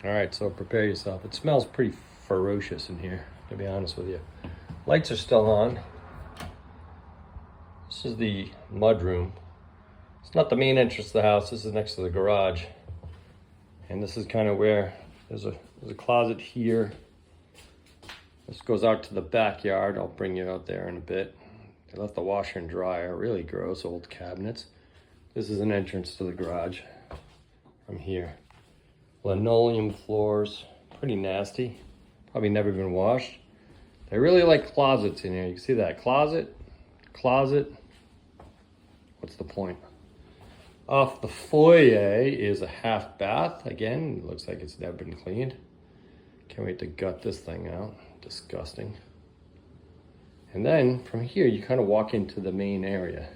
All right, so prepare yourself. It smells pretty ferocious in here, to be honest with you. Lights are still on. This is the mud room. It's not the main entrance to the house. This is next to the garage. And this is kind of where there's a closet here. This goes out to the backyard. I'll bring you out there in a bit. They left the washer and dryer. Really gross old cabinets. This is an entrance to the garage from here. Linoleum floors, pretty nasty. Probably never been washed. They really like closets in here. You can see that closet. What's the point? Off the foyer is a half bath. Again, it looks like it's never been cleaned. Can't wait to gut this thing out. Disgusting. And then from here, you kind of walk into the main area.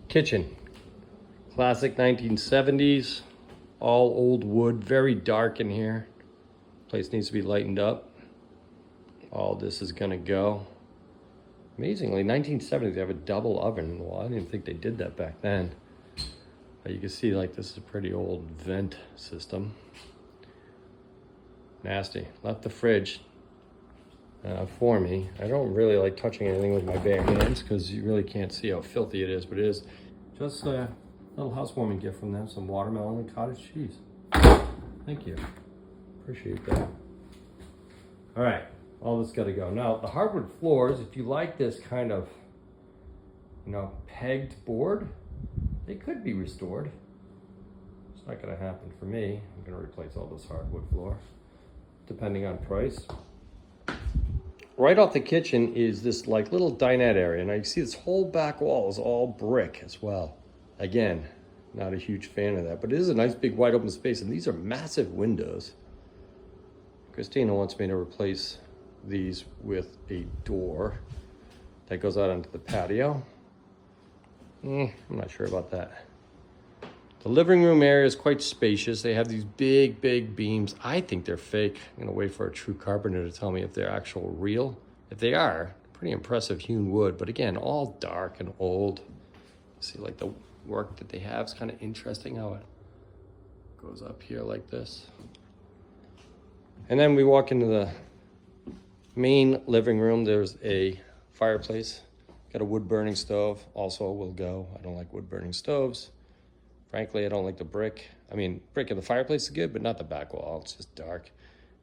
Kitchen. Classic 1970s. All old wood, very dark in here. Place needs to be lightened up. All this is gonna go. Amazingly, 1970s, they have a double oven. Well, I didn't think they did that back then. But you can see like this is a pretty old vent system. Nasty. Left the fridge for me. I don't really like touching anything with my bare hands because you really can't see how filthy it is, but it is just a little housewarming gift from them, some watermelon and cottage cheese. Thank you. Appreciate that. All right, all this got to go. Now, the hardwood floors, if you like this kind of, pegged board, they could be restored. It's not going to happen for me. I'm going to replace all this hardwood floor, depending on price. Right off the kitchen is this like little dinette area. Now you see this whole back wall is all brick as well. Again, not a huge fan of that, but it is a nice big wide open space, and these are massive windows. Christina wants me to replace these with a door that goes out onto the patio. I'm not sure about that. The living room area is quite spacious. They have these big, big beams. I think they're fake. I'm gonna wait for a true carpenter to tell me if they're actual real. If they are, pretty impressive hewn wood, but again, all dark and old. See, like the work that they have is kind of interesting how it goes up here like this. And then we walk into the main living room. There's a fireplace, got a wood burning stove, also will go. I don't like wood burning stoves. Frankly, I don't like the brick. I mean, brick in the fireplace is good, but not the back wall. It's just dark.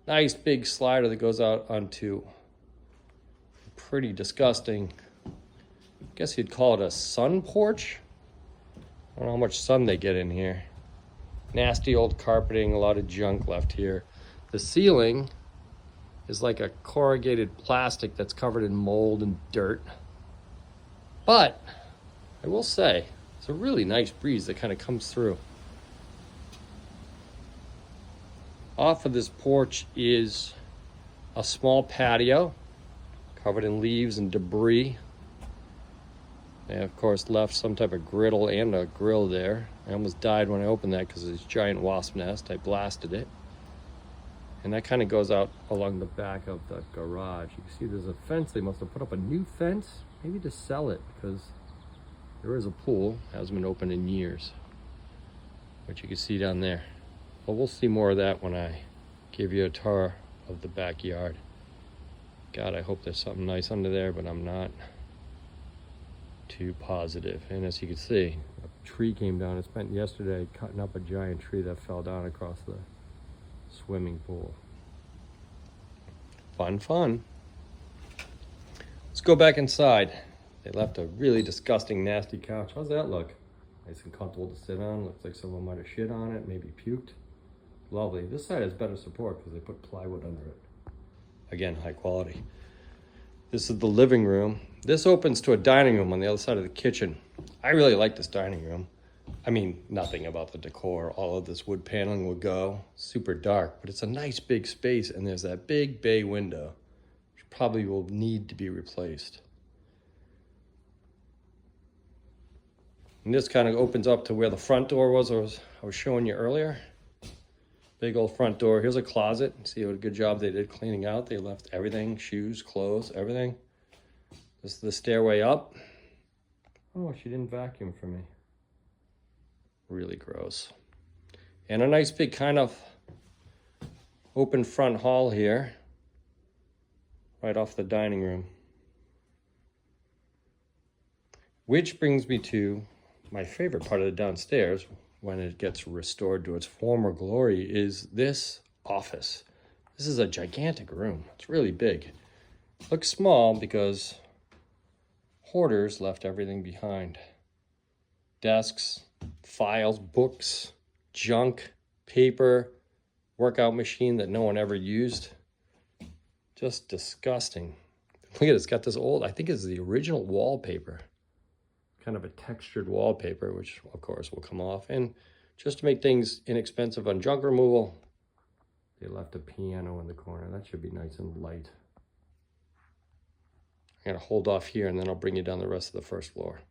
Nice big slider that goes out onto a pretty disgusting, I guess you'd call it a sun porch. I don't know how much sun they get in here. Nasty old carpeting, a lot of junk left here. The ceiling is like a corrugated plastic that's covered in mold and dirt. But I will say, it's a really nice breeze that kind of comes through. Off of this porch is a small patio covered in leaves and debris. They, of course, left some type of griddle and a grill there. I almost died when I opened that because of this giant wasp nest. I blasted it. And that kind of goes out along the back of the garage. You can see there's a fence. They must have put up a new fence, maybe to sell it, because there is a pool. Hasn't been open in years, which you can see down there. But we'll see more of that when I give you a tour of the backyard. God, I hope there's something nice under there, but I'm not too positive. And as you can see, a tree came down. I spent yesterday cutting up a giant tree that fell down across the swimming pool. Fun. Let's go back inside. They left a really disgusting, nasty couch. How's that look? Nice and comfortable to sit on. Looks like someone might have shit on it, maybe puked. Lovely. This side has better support because they put plywood under it. Again, high quality. This is the living room. This opens to a dining room on the other side of the kitchen. I really like this dining room. I mean, nothing about the decor. All of this wood paneling will go. Super dark, but it's a nice big space, and there's that big bay window, which probably will need to be replaced. And this kind of opens up to where the front door was I was showing you earlier. Big old front door. Here's a closet. See what a good job they did cleaning out. They left everything, shoes, clothes, everything. This is the stairway up. Oh, she didn't vacuum for me. Really gross. And a nice big kind of Open front hall here, right off the dining room. Which brings me to my favorite part of the downstairs when it gets restored to its former glory is this office. This is a gigantic room. It's really big. Looks small because hoarders left everything behind. Desks, files, books, junk, paper, workout machine that no one ever used. Just disgusting. Look at it, it's got this old, I think it's the original wallpaper. Kind of a textured wallpaper, which of course will come off. And just to make things inexpensive on junk removal, they left a piano in the corner. That should be nice and light. I'm gonna hold off here and then I'll bring you down the rest of the first floor.